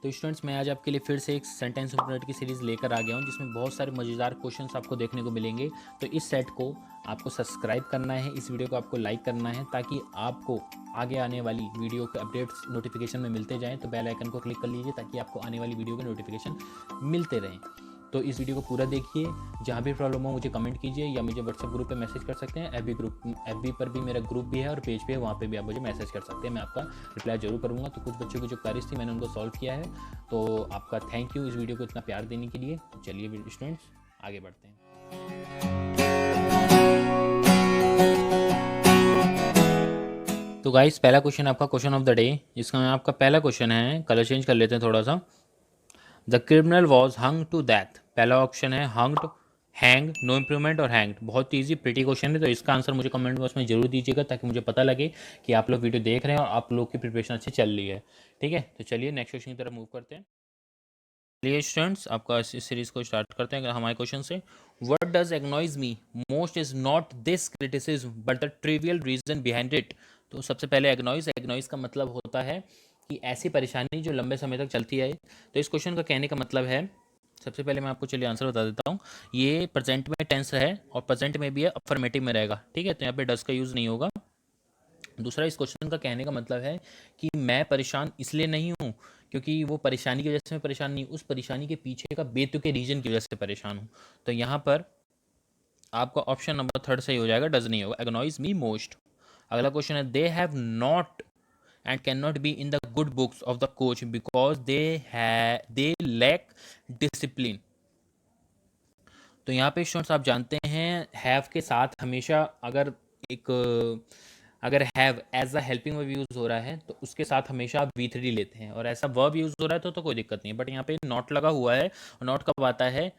तो स्टूडेंट्स, मैं आज आपके लिए फिर से एक सेंटेंस ओपनर की सीरीज़ लेकर आ गया हूँ जिसमें बहुत सारे मज़ेदार क्वेश्चंस आपको देखने को मिलेंगे। तो इस सेट को आपको सब्सक्राइब करना है, इस वीडियो को आपको लाइक करना है ताकि आपको आगे आने वाली वीडियो के अपडेट्स नोटिफिकेशन में मिलते जाएँ। तो बेल आइकन को क्लिक कर लीजिए ताकि आपको आने वाली वीडियो के नोटिफिकेशन मिलते रहें। तो इस वीडियो को पूरा देखिए, जहाँ भी प्रॉब्लम हो मुझे कमेंट कीजिए या मुझे व्हाट्सएप ग्रुप पे मैसेज कर सकते हैं। एफबी पर भी मेरा ग्रुप भी है और पेज पे है, वहाँ पे भी आप मुझे मैसेज कर सकते हैं, मैं आपका रिप्लाई जरूर करूँगा। तो कुछ बच्चों की जो क्वेरीज थी मैंने उनको सॉल्व किया है। तो आपका थैंक यू इस वीडियो को इतना प्यार देने के लिए। तो चलिए स्टूडेंट्स आगे बढ़ते हैं। तो गाइस, पहला क्वेश्चन आपका क्वेश्चन ऑफ द डे, जिसका मैं आपका पहला क्वेश्चन है, कलर चेंज कर लेते हैं थोड़ा सा। The criminal was hung to death. पहला ऑप्शन है हंग्ड, हैंग, नो इम्प्रूवमेंट और हैंग्ड। बहुत ईजी प्रिटी क्वेश्चन है, तो इसका आंसर मुझे कमेंट बॉक्स में जरूर दीजिएगा ताकि मुझे पता लगे कि आप लोग वीडियो देख रहे हैं और आप लोग की प्रिपरेशन अच्छी चल रही है। ठीक है, तो चलिए नेक्स्ट क्वेश्चन की तरफ मूव करते हैं। चलिए स्टूडेंट्स, आपका इस सीरीज को स्टार्ट करते हैं हमारे क्वेश्चन से। What does agonise me most is not this criticism but the trivial reason behind it. तो सबसे पहले एग्नॉइज का मतलब होता है कि ऐसी परेशानी जो लंबे समय तक चलती है। तो इस क्वेश्चन का कहने का मतलब है, सबसे पहले मैं आपको चलिए आंसर बता देता हूँ। ये प्रेजेंट में टेंस है और प्रेजेंट में भी है, अफर्मेटिव में रहेगा। ठीक है, तो यहाँ पे डज का यूज़ नहीं होगा। दूसरा, इस क्वेश्चन का कहने का मतलब है कि मैं परेशान इसलिए नहीं हूँ क्योंकि वो परेशानी की वजह से मैं परेशान नहीं, उस परेशानी के पीछे का बेतुके रीजन की वजह से परेशान हूँ। तो यहाँ पर आपका ऑप्शन नंबर थर्ड सही हो जाएगा, डज नहीं होगा, एग्नॉइज मी मोस्ट। अगला क्वेश्चन है, they have not and cannot be in the good books of the coach because they lack discipline। तो यहाँ पे स्टूडेंट्स आप जानते हैं हैव के साथ हमेशा अगर have as a helping verb use हो रहा है तो उसके साथ हमेशा आप V3 लेते हैं, और ऐसा वर्ब यूज हो रहा है तो कोई दिक्कत नहीं है। बट यहाँ पे नॉट लगा हुआ है, और नॉट कब आता है,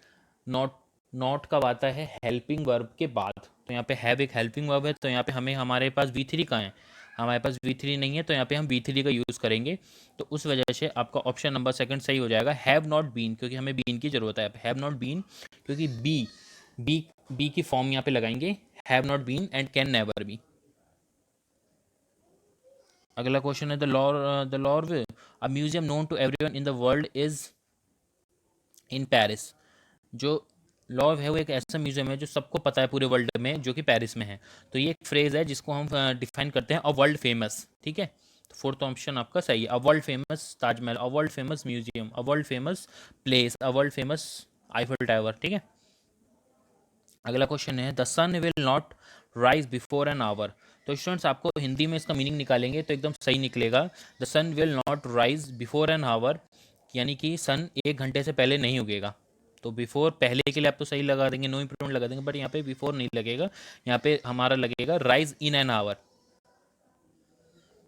नॉट नॉट कब आता है, हेल्पिंग वर्ब के बाद। तो यहाँ पे हैव एक हेल्पिंग वर्ब है, तो यहाँ पे हमारे पास V3 कहाँ है, हमारे पास V3 नहीं है, तो यहाँ पे हम V3 का यूज़ करेंगे। तो उस वजह से आपका ऑप्शन नंबर सेकंड सही हो जाएगा, हैव नॉट बीन, क्योंकि हमें बीन की ज़रूरत है। हैव नॉट बीन क्योंकि बी की फॉर्म यहाँ पे लगाएंगे, have not been and can never be. अगला क्वेश्चन है, the Louvre, a museum known to everyone in the world is in Paris. जो लॉर्व है वो एक ऐसा म्यूजियम है जो सबको पता है पूरे वर्ल्ड में, जो कि पेरिस में है। तो ये एक फ्रेज है जिसको हम डिफाइन करते हैं अ वर्ल्ड फेमस। ठीक है, तो फोर्थ ऑप्शन आपका सही है, a world famous Taj Mahal, a world famous museum, a world famous place, a world famous Eiffel tower. ठीक है, अगला क्वेश्चन है, the sun will not rise before an hour. तो स्टूडेंट्स, आपको हिंदी में इसका मीनिंग निकालेंगे तो एकदम सही निकलेगा, the sun will not rise before an hour, यानी कि सन 1 घंटे से पहले नहीं उगेगा। तो बिफोर पहले के लिए आप तो सही लगा देंगे, नो इम्प्रूवमेंट लगा देंगे, बट यहाँ पे बिफोर नहीं लगेगा, यहाँ पे हमारा लगेगा rise in an hour.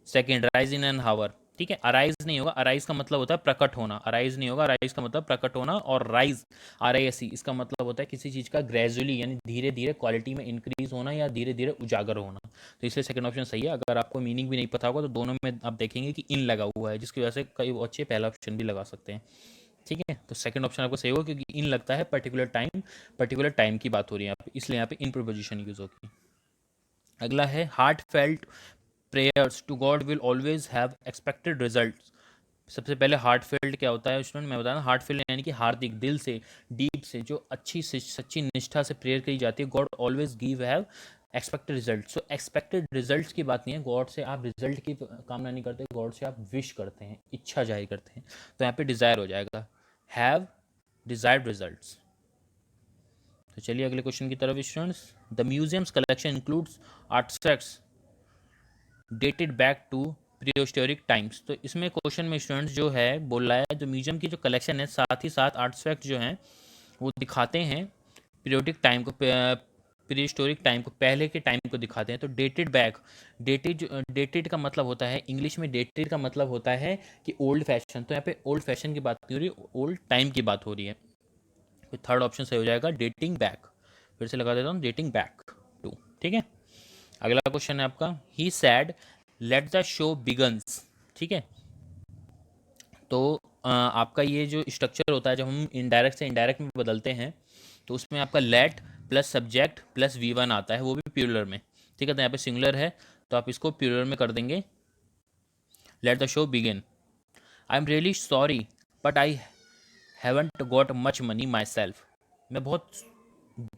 Second, rise in an hour. ठीक है, अराइज नहीं होगा, अराइज का मतलब होता है प्रकट होना, अराइज नहीं होगा, अराइज का मतलब प्रकट होना। और राइज RISE इसका मतलब होता है किसी चीज़ का ग्रेजुअली यानी धीरे धीरे क्वालिटी में इंक्रीज होना या धीरे धीरे उजागर होना। तो इसलिए सेकंड ऑप्शन सही है। अगर आपको मीनिंग भी नहीं पता होगा तो दोनों में आप देखेंगे कि इन लगा हुआ है, जिसकी वजह से कई बच्चे पहला ऑप्शन भी लगा सकते हैं। ठीक है, तो सेकंड ऑप्शन आपको सही होगा क्योंकि इन लगता है पर्टिकुलर टाइम की बात हो रही है यहाँ पे, इसलिए यहाँ पे इन प्रोपोजिशन यूज होगी। अगला है, heart felt prayers to God will always have expected result. सबसे पहले हार्ट फेल्ड क्या होता है स्टूडेंट, मैं बता रहा हूँ। हार्ट फेल्ड यानी कि हार्दिक, दिल से, डीप से, जो अच्छी से सच्ची निष्ठा से प्रेयर करी जाती है। God always give have expected result. So expected result की बात नहीं है, गॉड से आप रिजल्ट की कामना नहीं करते, गॉड से आप विश करते हैं, इच्छा जाहिर करते हैं। तो यहाँ पे डिज़ायर हो जाएगा, हैव डिजायर्ड रिजल्ट्स। तो चलिए अगले क्वेश्चन की तरफ students. The museum's collection includes artefacts dated back to prehistoric times. तो इसमें क्वेश्चन में स्टूडेंट्स जो है बोल रहा है, जो म्यूजियम की जो कलेक्शन है साथ ही साथ आर्टिफैक्ट जो हैं वो दिखाते हैं पीरियोडिक टाइम को, प्रीहिस्टोरिक टाइम को, पहले के टाइम को दिखाते हैं। तो डेटेड बैक, डेटेड का मतलब होता है इंग्लिश में, डेटेड का मतलब होता है कि ओल्ड फैशन। तो यहाँ पे ओल्ड फैशन की बात नहीं हो रही, ओल्ड टाइम की बात हो रही है। तो थर्ड ऑप्शन सही हो जाएगा, डेटिंग बैक। फिर से लगा देता हूँ, डेटिंग बैक टू। ठीक है, अगला क्वेश्चन है आपका, he said let the show begins. ठीक है, तो आपका ये जो स्ट्रक्चर होता है जब हम इनडायरेक्ट से इनडायरेक्ट में बदलते हैं तो उसमें आपका late plus subject plus V1 आता है, वो भी प्लूरल में। ठीक है, तो यहाँ पे सिंगुलर है तो आप इसको प्लूरल में कर देंगे, late the show begin. I am really sorry but I haven't got much money my self. मैं बहुत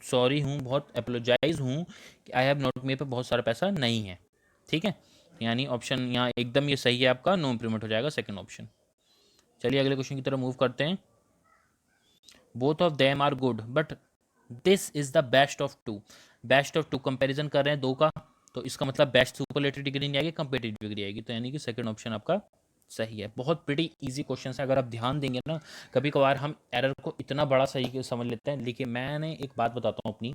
सॉरी हूँ, बहुत अपोलोजाइज हूँ कि आई हैव नॉट, मेरे पे बहुत सारा पैसा नहीं है। ठीक है, यानी ऑप्शन यहाँ एकदम ये सही है आपका, नो इम्प्रूवमेंट हो जाएगा सेकंड ऑप्शन। चलिए अगले क्वेश्चन की तरफ मूव करते हैं। Both of them are good but this is the best of two. Best of two comparison कर रहे हैं दो का, तो इसका मतलब बेस्ट सुपरलेटिव डिग्री नहीं आएगी, कंपेटिटिव डिग्री आएगी, तो यानी कि सेकंड ऑप्शन आपका सही है। बहुत प्रीटी इजी क्वेश्चन है, अगर आप ध्यान देंगे ना। कभी कभार हम एरर को इतना बड़ा सही समझ लेते हैं, लेकिन मैंने एक बात बताता हूँ अपनी।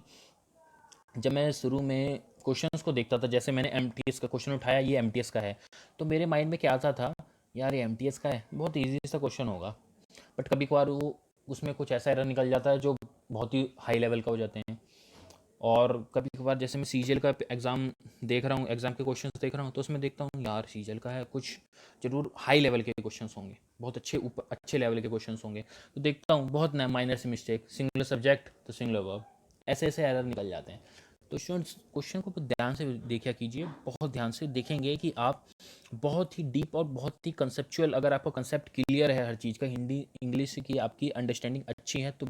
जब मैं शुरू में क्वेश्चंस को देखता था, जैसे मैंने एमटीएस का क्वेश्चन उठाया, ये एमटीएस का है, तो मेरे माइंड में क्या आता था, यार ये एमटीएस का है, बहुत ईजी सा क्वेश्चन होगा। बट कभी कभार वो उसमें कुछ ऐसा एरर निकल जाता है जो बहुत ही हाई लेवल का हो जाते हैं। और कभी कभार जैसे मैं सीजीएल का एग्ज़ाम देख रहा हूँ, एग्ज़ाम के क्वेश्चंस देख रहा हूँ, तो उसमें देखता हूँ यार सीजीएल का है, कुछ जरूर हाई लेवल के क्वेश्चंस होंगे, बहुत अच्छे ऊपर अच्छे लेवल के क्वेश्चंस होंगे। तो देखता हूँ बहुत माइनर से मिस्टेक, सिंगुलर सब्जेक्ट तो सिंगुलर वर्ब, ऐसे ऐसे एरर निकल जाते हैं। तो स्टूडेंट्स क्वेश्चन को ध्यान से देखा कीजिए, बहुत ध्यान से देखेंगे कि आप बहुत ही डीप और बहुत ही कंसेप्चुअल, अगर आपका कंसेप्ट क्लियर है हर चीज़ का, हिंदी इंग्लिश की आपकी अंडरस्टैंडिंग अच्छी है, तो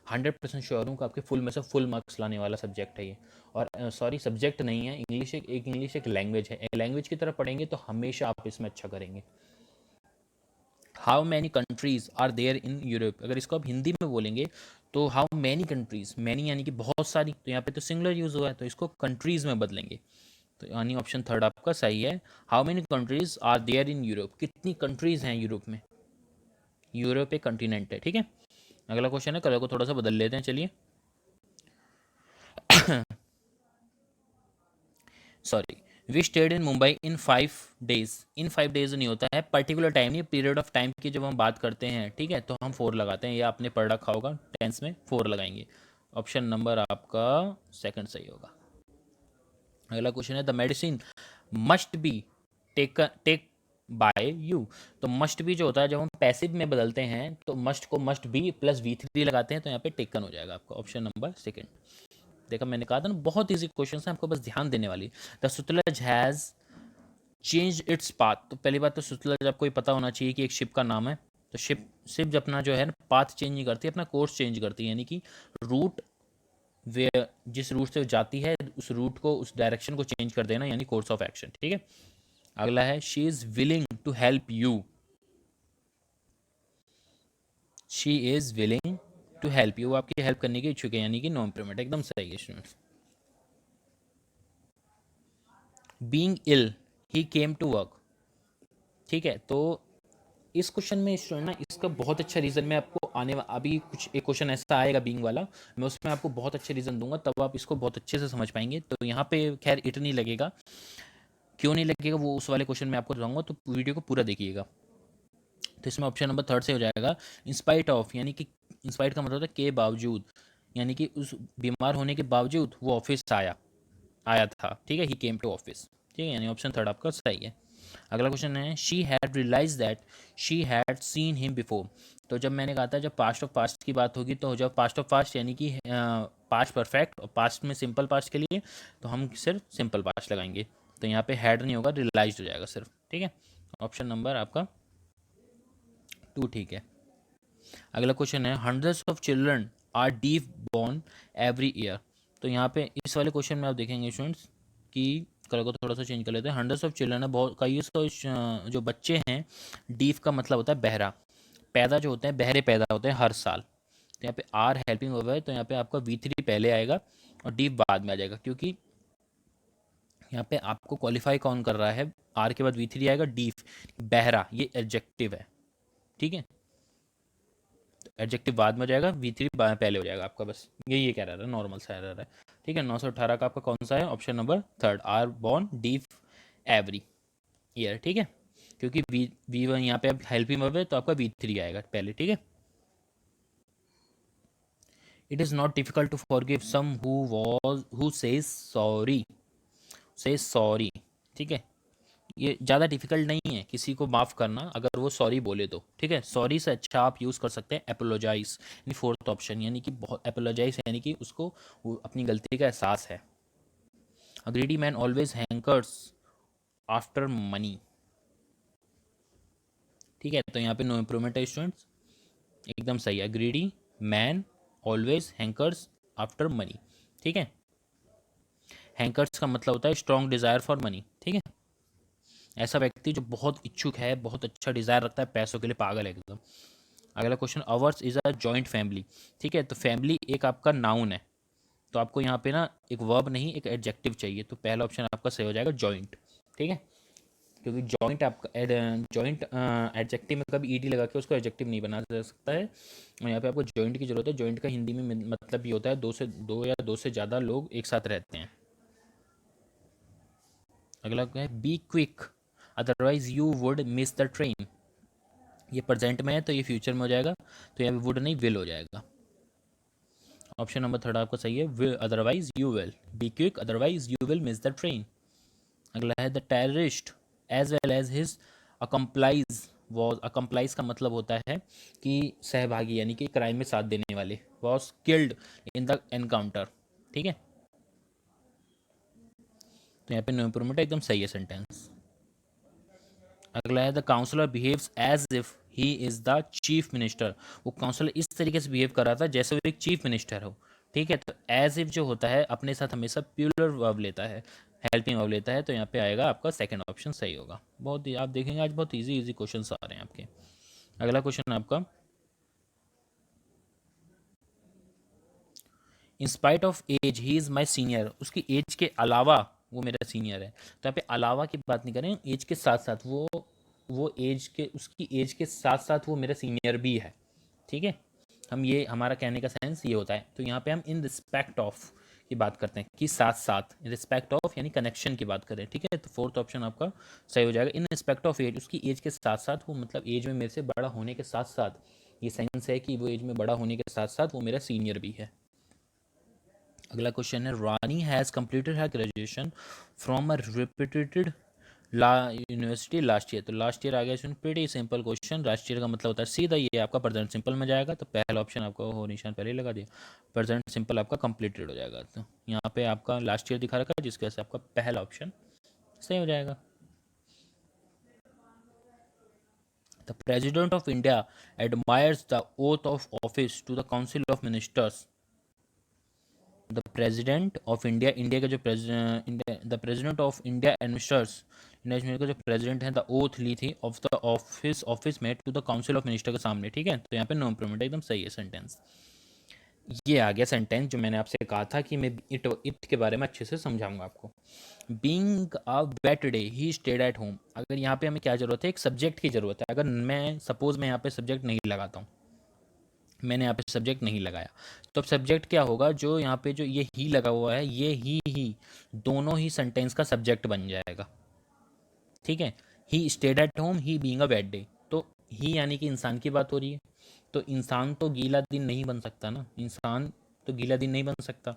100% श्योर हूँ कि आपके फुल में से फुल मार्क्स लाने वाला सब्जेक्ट है ये। और सॉरी, सब्जेक्ट नहीं है, इंग्लिश एक लैंग्वेज है, लैंग्वेज की तरफ पढ़ेंगे तो हमेशा आप इसमें अच्छा करेंगे। How many countries are there in Europe, अगर इसको आप हिंदी में बोलेंगे तो हाउ मैनी कंट्रीज, मैनी यानी कि बहुत सारी, तो यहाँ पे तो सिंगुलर यूज हुआ है, तो इसको कंट्रीज में बदलेंगे, तो यानी ऑप्शन थर्ड आपका सही है। How many countries are there in Europe, कितनी कंट्रीज हैं यूरोप में, यूरोप एक कंटिनेंट है। ठीक है, अगला क्वेश्चन है, कलर को थोड़ा सा बदल लेते हैं, चलिए। Sorry, we stayed in Mumbai in 5 days, in 5 days नहीं होता है, पर्टिकुलर टाइम नहीं, पीरियड ऑफ टाइम की जब हम बात करते हैं, ठीक है, तो हम 4 लगाते हैं, या आपने पढ़ रखा होगा टेंस में 4 लगाएंगे। ऑप्शन नंबर आपका सेकंड सही होगा। अगला क्वेश्चन है, the medicine must be take by you. तो मस्ट बी जो होता है, जब हम पैसिव में बदलते हैं तो मस्ट को मस्ट बी प्लस V3 लगाते हैं, तो यहाँ पे टेकन हो जाएगा आपका, ऑप्शन नंबर सेकंड। देखा, मैंने कहा था ना बहुत इजी क्वेश्चन है, आपको बस ध्यान देने वाली। The Sutlej has change its path, तो पहली बात तो सुतलज आपको ये पता होना चाहिए कि एक शिप का नाम है। तो शिप अपना जो है ना पाथ चेंज नहीं करती, अपना कोर्स चेंज करती है, यानी कि रूट, वे जिस रूट से जाती है उस रूट को, उस डायरेक्शन को चेंज कर देना, यानी कोर्स ऑफ एक्शन। ठीक है, अगला है, she is willing to help you, she is willing to help you, आपकी हेल्प करने की इच्छुक है, यानी कि नो इम्प्रूवमेंट, एकदम सही है students. Being ill he came to work, ठीक है, तो इस क्वेश्चन में स्टूडेंट ना, इसका बहुत अच्छा रीज़न मैं आपको अभी कुछ एक क्वेश्चन ऐसा आएगा बीइंग वाला, मैं उसमें आपको बहुत अच्छे रीज़न दूंगा, तब आप इसको बहुत अच्छे से समझ पाएंगे। तो यहाँ पे खैर इट नहीं लगेगा, क्यों नहीं लगेगा वो उस वाले क्वेश्चन में आपको बताऊंगा, तो वीडियो को पूरा देखिएगा। तो इसमें ऑप्शन नंबर थर्ड से हो जाएगा, इंस्पाइट ऑफ, यानी कि इंस्पाइट का मतलब है के बावजूद, यानी कि उस बीमार होने के बावजूद वो ऑफिस आया आया था। ठीक है, ही केम टू ऑफिस, ठीक है, यानी ऑप्शन थर्ड आपका सही है। अगला क्वेश्चन है, she had realise that she had seen him before. तो जब मैंने कहा था जब पास्ट ऑफ पास्ट की बात होगी, तो जब पास्ट ऑफ पास्ट यानी कि पास्ट परफेक्ट और पास्ट में सिंपल पास्ट के लिए, तो हम सिर्फ सिंपल पास्ट लगाएंगे, तो यहाँ पे हैड नहीं होगा, रियलाइज हो जाएगा सिर्फ। ठीक है, ऑप्शन नंबर आपका 2 ठीक है। अगला क्वेश्चन है, hundreds of children are deaf born every year. तो यहाँ पे इस वाले क्वेश्चन में आप देखेंगे स्टूडेंट्स कि कलर को थोड़ा सा चेंज कर लेते हैं, हंड्रेड्स ऑफ चिल्ड्रन है, बहुत कई सौ जो बच्चे हैं, डीफ का मतलब होता है बहरा, पैदा जो होते हैं बहरे पैदा होते हैं हर साल। तो यहाँ पे आर हेल्पिंग वर्ब है, तो यहाँ पे आपका V3 पहले आएगा और डीफ बाद में आ जाएगा, क्योंकि यहाँ पे आपको क्वालिफाई कौन कर रहा है, आर के बाद V3 आएगा, डीफ बहरा ये एडजेक्टिव है। ठीक है, एडजेक्टिव बाद में हो जाएगा, V3 पहले हो जाएगा आपका, बस यही एक एरर है, नॉर्मल सा एरर है। ठीक है, 918 का आपका कौन सा है, option number third, are born deaf every year. ठीक है, क्योंकि V1 यहाँ पे अब हेल्पिंग वर्ब है, तो आपका V3 आएगा पहले। ठीक है, it is not difficult to forgive some who says sorry. ठीक है, ये ज़्यादा डिफिकल्ट नहीं है किसी को माफ़ करना अगर वो सॉरी बोले तो। ठीक है, सॉरी से अच्छा आप यूज़ कर सकते हैं अपोलोजाइज, यानी फोर्थ ऑप्शन, यानी कि बहुत अपोलोजाइज, यानी कि उसको वो अपनी गलती का एहसास है। A greedy man always hankers after money. ठीक है, तो यहाँ पे नो इम्प्रूवमेंट है स्टूडेंट्स। एकदम सही है। Greedy man always hankers after money, ठीक है। हैंकर्स का मतलब होता है स्ट्रॉन्ग डिजायर फॉर मनी, ठीक है। ऐसा व्यक्ति जो बहुत इच्छुक है, बहुत अच्छा डिजायर रखता है पैसों के लिए, पागल है एकदम। अगला question, ours is a joint family, ठीक है। तो फैमिली एक आपका नाउन है, तो आपको यहाँ पे ना एक वर्ब नहीं एक एडजेक्टिव चाहिए, तो पहला ऑप्शन आपका सही हो जाएगा जॉइंट, ठीक है। क्योंकि जॉइंट आपका जॉइंट एडजेक्टिव में कभी ईडी लगा के उसको एडजेक्टिव नहीं बना जा सकता है, और यहाँ पे आपको जॉइंट की जरूरत है। जॉइंट का हिंदी में मतलब ये होता है दो या दो से ज़्यादा लोग एक साथ रहते हैं। अगला क्या है, B quick otherwise you would miss the train. ये प्रेजेंट में है तो ये फ्यूचर में हो जाएगा, तो यहाँ पे वुड नहीं विल हो जाएगा। ऑप्शन नंबर थर्ड आपका सही है, will otherwise you will, be quick otherwise you will miss the train. अगला है the terrorist as well as his accomplice was, accomplice का मतलब होता है कि सहभागी यानी कि क्राइम में साथ देने वाले, was killed in the encounter, ठीक है। तो यहाँ पे नो इम्प्रूवमेंट एकदम सही है सेंटेंस। अगला है the counsellor behaves as if he is the chief minister. वो काउंसलर इस तरीके से बिहेव कर रहा था जैसे वो एक चीफ मिनिस्टर हो, ठीक है। तो एज इफ जो होता है अपने साथ हमेशा प्लूरल वर्ब लेता है, हेल्पिंग वर्ब लेता है, तो यहाँ पे आएगा आपका सेकंड ऑप्शन सही होगा। बहुत ही आप देखेंगे आज बहुत इजी इजी क्वेश्चन आ रहे हैं आपके। अगला क्वेश्चन आपका, in spite of age he is my senior. उसकी एज के अलावा वो मेरा सीनियर है, तो यहाँ पे अलावा की बात नहीं करें, एज के साथ साथ वो एज के उसकी एज के साथ साथ वो मेरा सीनियर भी है, ठीक है। हम ये हमारा कहने का सेंस ये होता है, तो यहाँ पे हम इन रिस्पेक्ट ऑफ की बात करते हैं कि साथ साथ, इन रिस्पेक्ट ऑफ यानी कनेक्शन की बात करें, ठीक है। तो फोर्थ ऑप्शन आपका सही हो जाएगा, इन रिस्पेक्ट ऑफ एज, उसकी एज के साथ साथ वो मतलब एज में मेरे से बड़ा होने के साथ साथ, ये सेंस है कि वो एज में बड़ा होने के साथ साथ वो मेरा सीनियर भी है। अगला क्वेश्चन है, Rani has completed her graduation from a reputed law university last year. तो लास्ट ईयर आ गया, इसमें pretty simple question. Last year का मतलब होता है सीधा ये आपका प्रेजेंट सिंपल में जाएगा, तो पहला ऑप्शन आपका हो निशान पहले ही लगा दिया, प्रेजेंट सिंपल आपका कंप्लीटेड हो जाएगा। तो यहाँ पे आपका लास्ट ईयर दिखा रखा है, जिसकी वजह से आपका पहला ऑप्शन सही हो जाएगा। The president of India admires the oath of office to the council of ministers. The president of India, India का जो the president of India administers, India का जो प्रेजिडेंट है, द ओथ ली थी ऑफ द ऑफिस ऑफिस में to the council of minister के सामने, ठीक है। तो यहाँ पे नो इम्प्रूवमेंट एकदम सही है सेंटेंस। ये आ गया सेंटेंस जो मैंने आपसे कहा था कि मैं इट के बारे में अच्छे से समझाऊंगा आपको। Being a wet day he stayed at home. अगर यहाँ पे हमें क्या जरूरत है, एक सब्जेक्ट की जरूरत है। अगर मैं सपोज मैं यहाँ पे सब्जेक्ट नहीं लगाता हूँ, मैंने यहाँ पे सब्जेक्ट नहीं लगाया, तो अब सब्जेक्ट क्या होगा, जो यहाँ पे जो ये ही लगा हुआ है, ये ही दोनों ही सेंटेंस का सब्जेक्ट बन जाएगा, ठीक है। He stayed at home, he being a wet day, तो ही यानी कि इंसान की बात हो रही है, तो इंसान तो गीला दिन नहीं बन सकता ना, इंसान तो गीला दिन नहीं बन सकता,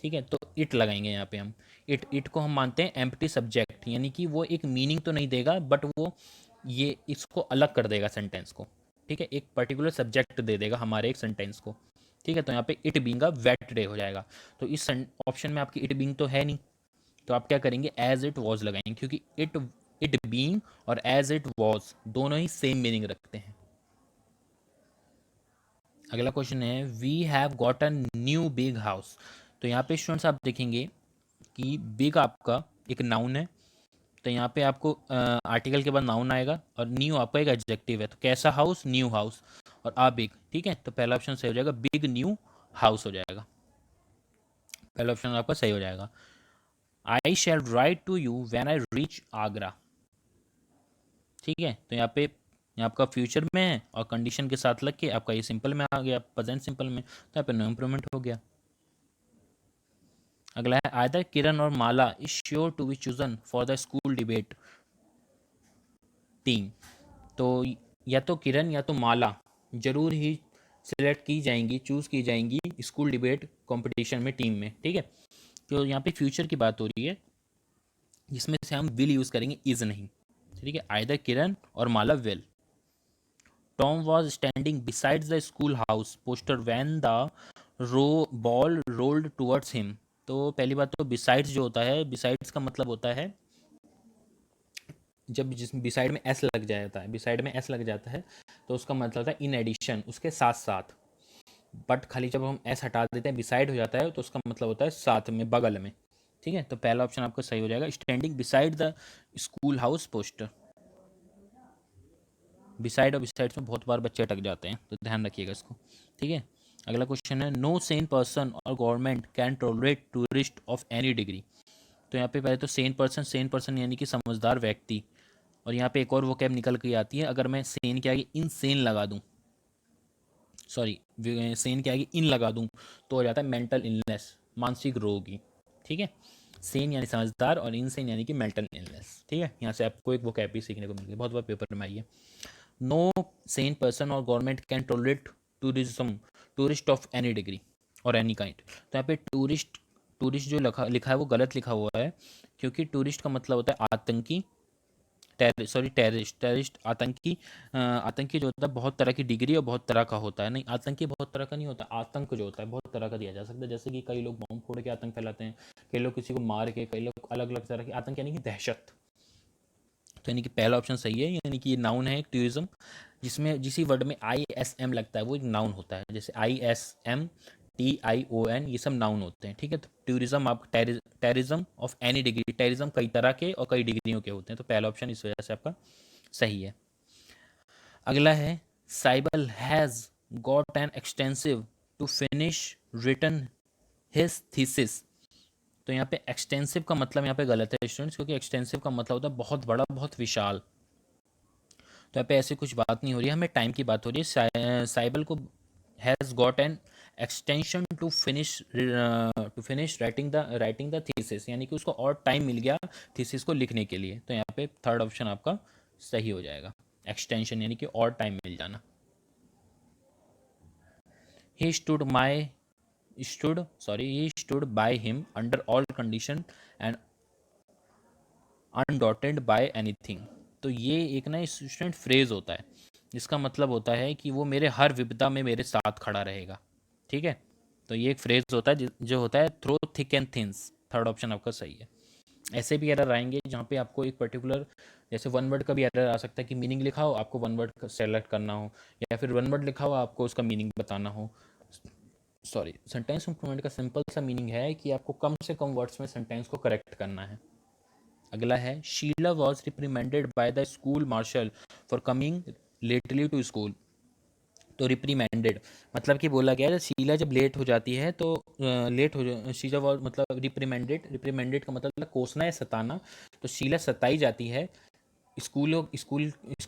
ठीक है। तो इट लगाएंगे यहाँ पे हम। इट को हम मानते हैं एम्प्टी सब्जेक्ट, यानी कि वो एक मीनिंग तो नहीं देगा, बट वो ये इसको अलग कर देगा सेंटेंस को, ठीक है। एक पर्टिकुलर सब्जेक्ट दे देगा हमारे एक सेंटेंस को, ठीक है। तो यहाँ पे it being a wet day हो जाएगा। तो इस ऑप्शन में आपकी इट बीइंग तो है नहीं, तो आप क्या करेंगे, एज इट वॉज लगाएंगे, क्योंकि इट बीइंग और एज इट वॉज दोनों ही सेम मीनिंग रखते हैं। अगला क्वेश्चन है, we have got a new big house. तो यहाँ पे स्टूडेंट्स आप देखेंगे कि बिग आपका एक नाउन है, तो यहाँ पे आपको आर्टिकल के बाद नाउन आएगा, और न्यू आपका एक एडजेक्टिव है, तो कैसा हाउस, न्यू हाउस, और आ बिग, ठीक है। तो पहला ऑप्शन सही हो जाएगा, बिग न्यू हाउस हो जाएगा, पहला ऑप्शन आपका सही हो जाएगा। I shall write to you when I reach Agra, ठीक है। तो यहाँ पे यहाँ आपका फ्यूचर में है, और कंडीशन के साथ लग के आपका ये सिंपल में आ गया, प्रेजेंट सिंपल में, तो यहाँ पे नो इम्प्रूवमेंट हो गया। अगला है, either Kiran or Mala is sure to be chosen for the school debate team. तो या तो किरण या तो माला जरूर ही सिलेक्ट की जाएंगी, चूज की जाएंगी स्कूल डिबेट कंपटीशन में, टीम में, ठीक है। तो यहाँ पे फ्यूचर की बात हो रही है, जिसमें से हम विल यूज करेंगे, इज नहीं, ठीक है। Either Kiran or Mala will. Tom was standing besides the school house poster when the ball rolled towards him. तो पहली बात तो बिसाइड्स जो होता है, बिसाइड्स का मतलब होता है जब जिस बिसाइड में एस लग जाता है, बिसाइड में एस लग जाता है तो उसका मतलब होता है इन एडिशन, उसके साथ साथ। बट खाली जब हम एस हटा देते हैं बिसाइड हो जाता है तो उसका मतलब होता है साथ में, बगल में। ठीक है, तो पहला ऑप्शन आपका सही हो जाएगा, standing beside the school house poster. Beside और बिसाइड्स में बहुत बार बच्चे अटक जाते हैं, तो ध्यान रखिएगा इसको। ठीक है, अगला क्वेश्चन है, नो सेन पर्सन और government can tolerate tourist of any degree. तो यहाँ पे पहले तो सेन पर्सन यानी कि समझदार व्यक्ति, और यहाँ पे एक और वो कैब निकल के आती है, अगर मैं सेन के आगे इन सेन लगा दूँ, सॉरी सेन के आगे इन लगा दूँ तो हो जाता है मेंटल इलनेस, मानसिक रोगी। ठीक है, सेन यानी समझदार और इन सेन यानी कि मेंटल इलनेस। ठीक है, यहाँ से आपको एक वो कैब भी सीखने को मिल गई, बहुत बार पेपर में आई है। नो सेन पर्सन और government can tolerate tourism, tourist of any degree और एनी काइंड। तो यहाँ पे टूरिस्ट, टूरिस्ट जो लिखा लिखा है वो गलत लिखा हुआ है, क्योंकि टूरिस्ट का मतलब होता है आतंकी, टेररिस्ट, आतंकी। आतंकी जो होता है बहुत तरह की डिग्री और बहुत तरह का होता है, नहीं आतंकी बहुत तरह का नहीं होता, आतंक जो होता है बहुत तरह का दिया जा सकता है। जैसे कि कई लोग बम फोड़ के आतंक फैलाते हैं, कई लोग किसी को मार के, कई लोग अलग अलग तरह के आतंक यानी कि दहशत। तो यानी कि पहला ऑप्शन सही है, यानी कि ये नाउन है एक टूरिज्म, जिसमें जिसी वर्ड में आई एस एम लगता है वो एक नाउन होता है, जैसे I S M, T I O N, ये सब नाउन होते हैं। ठीक है, तो टूरिज्म आपका terrorism of any degree, terrorism कई तरह के और कई डिग्रियों के होते हैं, तो पहला ऑप्शन इस वजह से आपका सही है। अगला है, Sybil has got an extensive to finish written his thesis. तो यहाँ पे एक्सटेंसिव का मतलब यहाँ पे गलत है स्टूडेंट्स, क्योंकि एक्सटेंसिव का मतलब होता है बहुत बड़ा, बहुत विशाल। तो यहाँ पे ऐसी कुछ बात नहीं हो रही है, हमें टाइम की बात हो रही है। साइबल को has got an extension to finish writing the thesis, यानी कि उसको और टाइम मिल गया थीसिस को लिखने के लिए। तो यहाँ पे थर्ड ऑप्शन आपका सही हो जाएगा, एक्सटेंशन यानी कि और टाइम मिल जाना। He stood by him under all condition and undaunted by anything. तो ये एक ना स्टूडेंट फ्रेज होता है, जिसका मतलब होता है कि वो मेरे हर विपदा में मेरे साथ खड़ा रहेगा। ठीक है, तो ये एक फ्रेज होता है जो होता है through thick and thins. Third option आपका सही है। ऐसे भी एरर आएंगे जहाँ पे आपको एक पर्टिकुलर, जैसे वन वर्ड का भी एरर आ सकता है कि मीनिंग लिखा हो, आपको वन वर्ड सेलेक्ट करना हो, या फिर वन वर्ड लिखा हो आपको उसका मीनिंग बताना हो। सॉरी, सेंटेंस इंप्रूवमेंट का सिंपल सा मीनिंग है कि आपको कम से कम वर्ड्स में सेंटेंस को करेक्ट करना है। अगला है, Sheela was reprimanded by the school marshal for coming lately to school. तो रिप्रीमेंडेड मतलब कि बोला गया है शीला जब लेट हो जाती है तो लेट हो शीला वॉज मतलब रिप्रीमेंडेड, रिप्रीमेंडेड का मतलब कोसना या सताना। तो शीला सताई जाती है स्कूल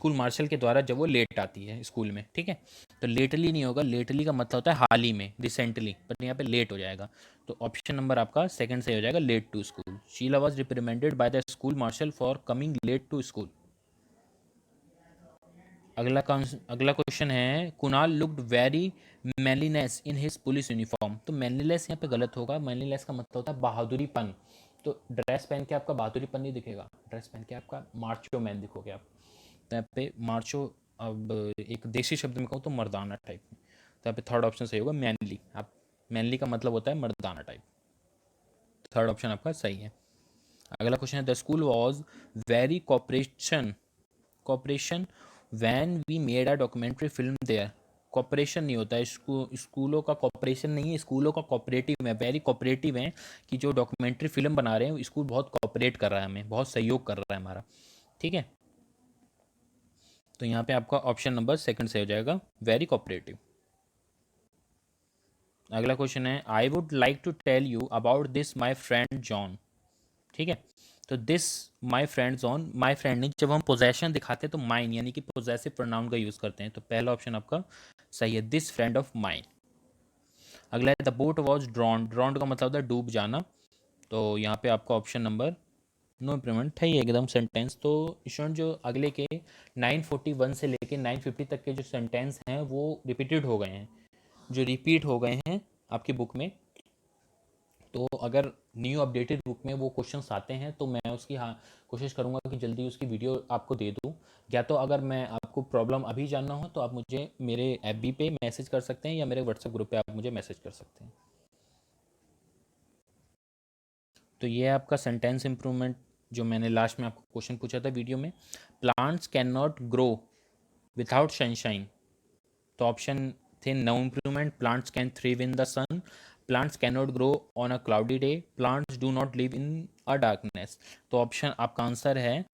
मार्शल के द्वारा जब वो लेट आती है स्कूल में। ठीक है, तो लेटली नहीं होगा, लेटली का मतलब होता है हाल ही में, रिसेंटली, पर यहाँ पे लेट हो जाएगा। तो ऑप्शन नंबर आपका सेकंड से हो जाएगा, late to school. Sheela was reprimanded by the school marshal for coming late to school. अगला क्वेश्चन है, Kunal looked very manliness in his police uniform. तो मैनलीनेस यहाँ पे गलत होगा, मैनलीनेस का मतलब होता है बहादुरीपन। तो ड्रेस पहन के आपका बहादुरीपन नहीं दिखेगा, ड्रेस पहन के आपका मार्चो मैन दिखोगे आप। तो यहाँ पे मार्चो, अब एक देसी शब्द में कहूँ तो मर्दाना टाइप में। तो यहाँ पे थर्ड ऑप्शन सही होगा, मैनली। आप मैनली का मतलब होता है मर्दाना टाइप। थर्ड ऑप्शन आपका सही है। अगला क्वेश्चन है, the school was very cooperation when we made a documentary film there. Cooperation नहीं होता है, स्कूलों का कॉपरेशन नहीं है, स्कूलों का कॉपरेटिव है, वेरी कॉपरेटिव है कि जो डॉक्यूमेंट्री फिल्म बना रहे हैं स्कूल बहुत कॉपरेट कर रहा है, हमें बहुत सहयोग कर रहा है हमारा। ठीक है, तो यहाँ पे आपका ऑप्शन नंबर सेकंड से हो जाएगा, वेरी कॉपरेटिव। अगला क्वेश्चन है, I would like to tell you about this my friend John. ठीक है, तो this my friend John, my friend नहीं, जब हम पोजेशन दिखाते हैं तो माइन यानी कि पोजेसिव प्रोनाउन का यूज़ करते हैं। तो पहला ऑप्शन आपका सही है, दिस फ्रेंड ऑफ माइन। अगला है, द बोट वॉज ड्रॉन्ड। ड्रॉन्ड का मतलब होता है डूब जाना। तो यहाँ पे आपका ऑप्शन नंबर नो इम्प्रूवमेंट है, ये एकदम सेंटेंस। तो स्टूडेंट जो अगले के 941 से लेके 950 तक के जो सेंटेंस हैं वो रिपीटेड हो गए हैं, जो रिपीट हो गए हैं आपकी बुक में। तो अगर न्यू अपडेटेड बुक में वो क्वेश्चंस आते हैं तो मैं उसकी हाँ कोशिश करूँगा कि जल्दी उसकी वीडियो आपको दे दूँ। या तो अगर मैं आपको प्रॉब्लम अभी जानना हो तो आप मुझे मेरे एफबी पे मैसेज कर सकते हैं, या मेरे व्हाट्सएप ग्रुप पे आप मुझे मैसेज कर सकते हैं। तो ये है आपका सेंटेंस इम्प्रूवमेंट जो मैंने लास्ट में आपको क्वेश्चन पूछा था वीडियो में, plants can not grow without sunshine. तो ऑप्शन थे no improvement, plants can thrive in the sun, plants can not grow on a cloudy day, plants do not live in a darkness. तो option आपका answer है,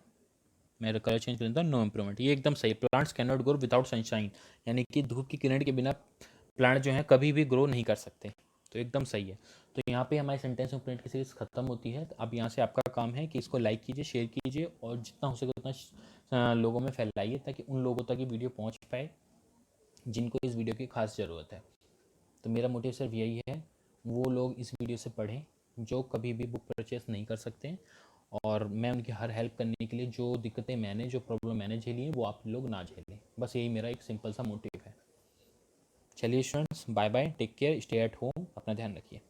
मेरा colour change कर देता हूँ, no improvement. ये एकदम सही, plants can not grow without sunshine, यानी कि धूप की किरण के बिना प्लांट जो है कभी भी ग्रो नहीं कर सकते। तो एकदम सही है। तो यहाँ पे हमारी सेंटेंस ऑफ प्लांट की सीरीज खत्म होती है। तो अब यहाँ से आपका काम है कि इसको लाइक कीजिए, शेयर कीजिए और जितना हो सके उतना लोगों में फैलाइए, ताकि उन लोगों तक ये वीडियो पहुँच पाए जिनको इस वीडियो की खास ज़रूरत है। तो मेरा मोटिव सिर्फ यही है, वो लोग इस वीडियो से पढ़ें जो कभी भी बुक परचेस नहीं कर सकते, और मैं उनकी हर हेल्प करने के लिए, जो दिक्कतें मैंने, जो प्रॉब्लम मैंने झेली है, वो आप लोग ना झेलें। बस यही मेरा एक सिंपल सा मोटिव है। चलिए students, bye bye, take care, stay at home, अपना ध्यान रखिए।